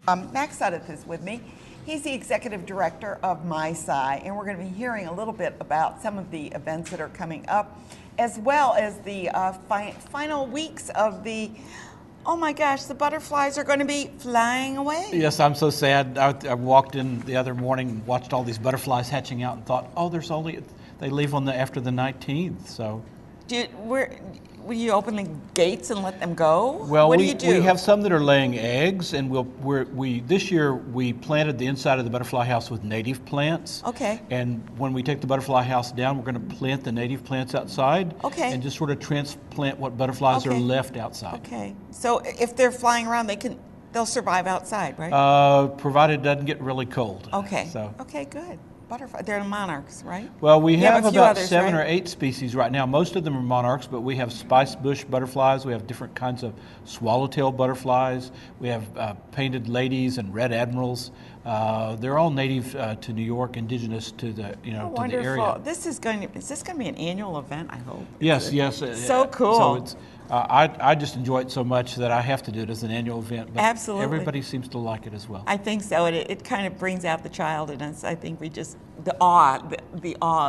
Max Sudduth is with me. He's the executive director of miSci, and we're going to be hearing a little bit about some of the events that are coming up, as well as the final weeks of the, oh my gosh, the butterflies are going to be flying away. Yes, I'm so sad. I walked in the other morning and watched all these butterflies hatching out and thought, oh, they leave on after the 19th, so. Will you open the gates and let them go? Well, what do you do? We have some that are laying eggs, and this year we planted the inside of the butterfly house with native plants. Okay. And when we take the butterfly house down, we're going to plant the native plants outside. Okay. And just sort of transplant what butterflies are left outside. Okay. So if they're flying around, they'll survive outside, right? Provided it doesn't get really cold. Okay. So. Okay, good. They're the monarchs, right? Well, we have about others, 7 right? or 8 species right now. Most of them are monarchs, but we have spicebush butterflies. We have different kinds of swallowtail butterflies. We have painted ladies and red admirals. They're all native to New York, indigenous to the to the area. Is this going to be an annual event? I hope. Yes. So cool. So it's. I just enjoy it so much that I have to do it as an annual event. But absolutely. Everybody seems to like it as well. I think so. It kind of brings out the child in us. I think the awe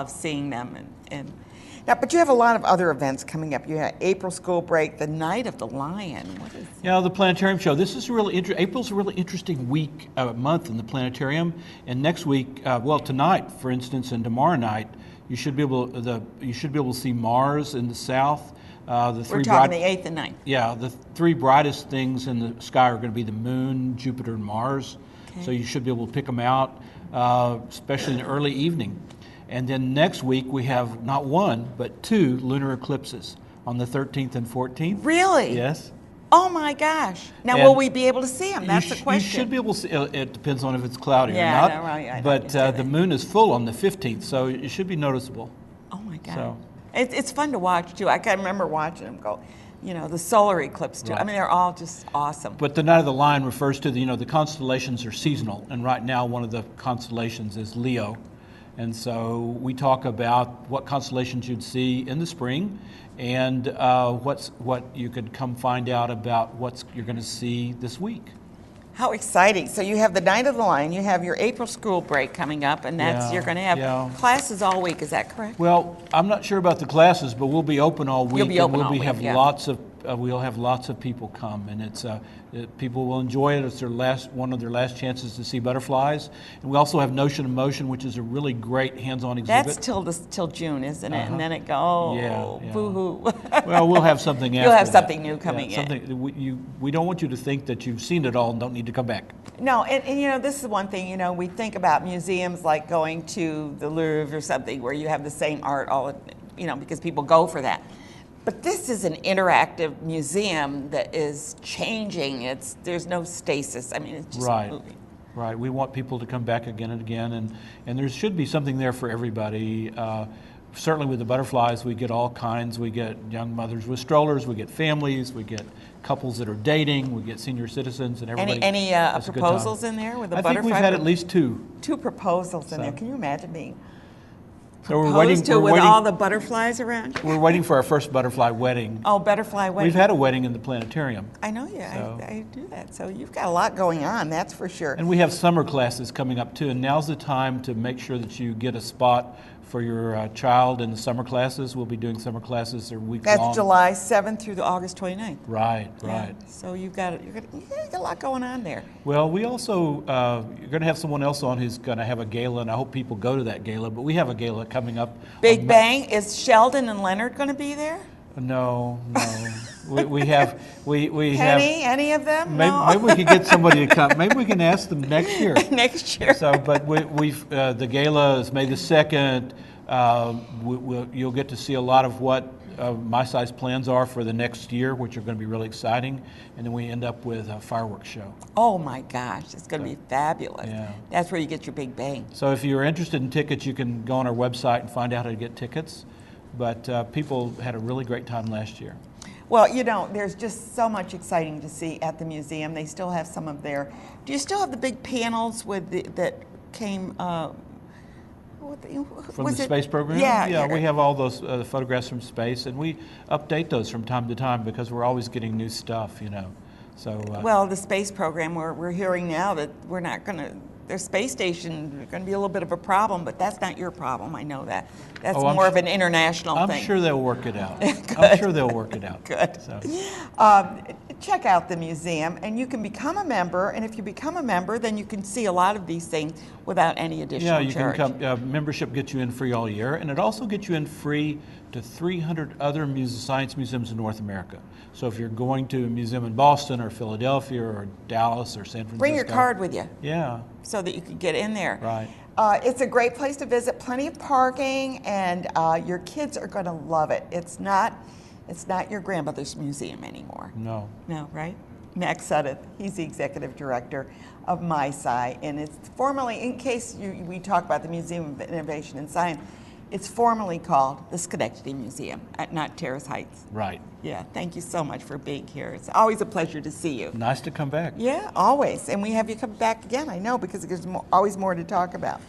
of seeing them now. But you have a lot of other events coming up. You have April School Break, the Night of the Lion. What is that? The planetarium show. This is April's a really interesting month in the planetarium. And next week, tonight, for instance, and tomorrow night, you should be able to see Mars in the south. We're talking the 8th and 9th. Yeah, the 3 brightest things in the sky are going to be the Moon, Jupiter, and Mars. Okay. So you should be able to pick them out, especially in the early evening. And then next week we have not 1, but 2 lunar eclipses on the 13th and 14th. Really? Yes. Oh my gosh. Now, will we be able to see them? That's the question. You should be able to see. It depends on if it's cloudy or I not. know, right. But the moon is full on the 15th, so it should be noticeable. Oh my God. So. It's fun to watch, too. I can remember watching them go, the solar eclipse, too. Right. I mean, they're all just awesome. But the Night of the Lion refers to the constellations are seasonal. And right now, one of the constellations is Leo. And so we talk about what constellations you'd see in the spring and what you could come find out about what you're going to see this week. How exciting. So you have the Night of the Lion, you have your April School Break coming up, and you're going to have classes all week, is that correct? Well, I'm not sure about the classes, but we'll be open all week. You'll be open all week, We'll have lots of people come, and people will enjoy it. It's one of their last chances to see butterflies. And we also have Notion of Motion, which is a really great hands-on exhibit. That's till June, isn't it? And then it goes, boo-hoo. Well, we'll have something after You'll have something new coming in. We don't want you to think that you've seen it all and don't need to come back. No, and this is one thing, we think about museums like going to the Louvre or something where you have the same art because people go for that. But this is an interactive museum that is changing. There's no stasis. I mean, it's just moving. Right. We want people to come back again and again, and there should be something there for everybody. Certainly with the butterflies, we get all kinds. We get young mothers with strollers. We get families. We get couples that are dating. We get senior citizens, and everybody. Any proposals in there with the butterfly? I think we've had at least 2. 2 proposals in there. Can you imagine being proposed with all the butterflies around you? We're waiting for our first butterfly wedding. Oh, butterfly wedding. We've had a wedding in the planetarium. I know you. I do that. So you've got a lot going on, that's for sure. And we have summer classes coming up too, and now's the time to make sure that you get a spot for your child in the summer classes. We'll be doing summer classes a week long. That's July 7th through the August 29th. Right. So you've got a lot going on there. Well, we also, you're going to have someone else on who's going to have a gala, and I hope people go to that gala, but we have a gala coming up. Big Bang. Is Sheldon and Leonard going to be there? No. we have any of them? Maybe we could get somebody to come. Maybe we can ask them next year. Next year. So, but the gala is May the 2nd. You'll get to see a lot of what miSci's plans are for the next year, which are going to be really exciting, and then we end up with a fireworks show. Oh my gosh, it's going to be fabulous. Yeah. That's where you get your Big Bang. So if you're interested in tickets, you can go on our website and find out how to get tickets. But people had a really great time last year. Well, there's just so much exciting to see at the museum. They still have some of their. Do you still have the big panels that came? From the space program? Yeah, we have all those photographs from space, and we update those from time to time because we're always getting new stuff, So well, the space program, we're hearing now that we're not going to, their space station is going to be a little bit of a problem, but that's not your problem. I know that. That's more of an international thing. I'm sure they'll work it out. I'm sure they'll work it out. Good. So. Check out the museum, and you can become a member. And if you become a member, then you can see a lot of these things without any additional charge. Can come. Membership gets you in free all year, and it also gets you in free to 300 other science museums in North America. So if you're going to a museum in Boston or Philadelphia or Dallas or San Francisco, bring your card with you. Yeah. So that you can get in there. Right. It's a great place to visit. Plenty of parking, and your kids are going to love it. It's not your grandmother's museum anymore. No. No, right? Max Sudduth, he's the executive director of miSci, and it's formally, in case we talk about the Museum of Innovation and Science, it's formally called the Schenectady Museum, not Terrace Heights. Right. Yeah, thank you so much for being here. It's always a pleasure to see you. Nice to come back. Yeah, always. And we have you come back again, I know, because there's always more to talk about.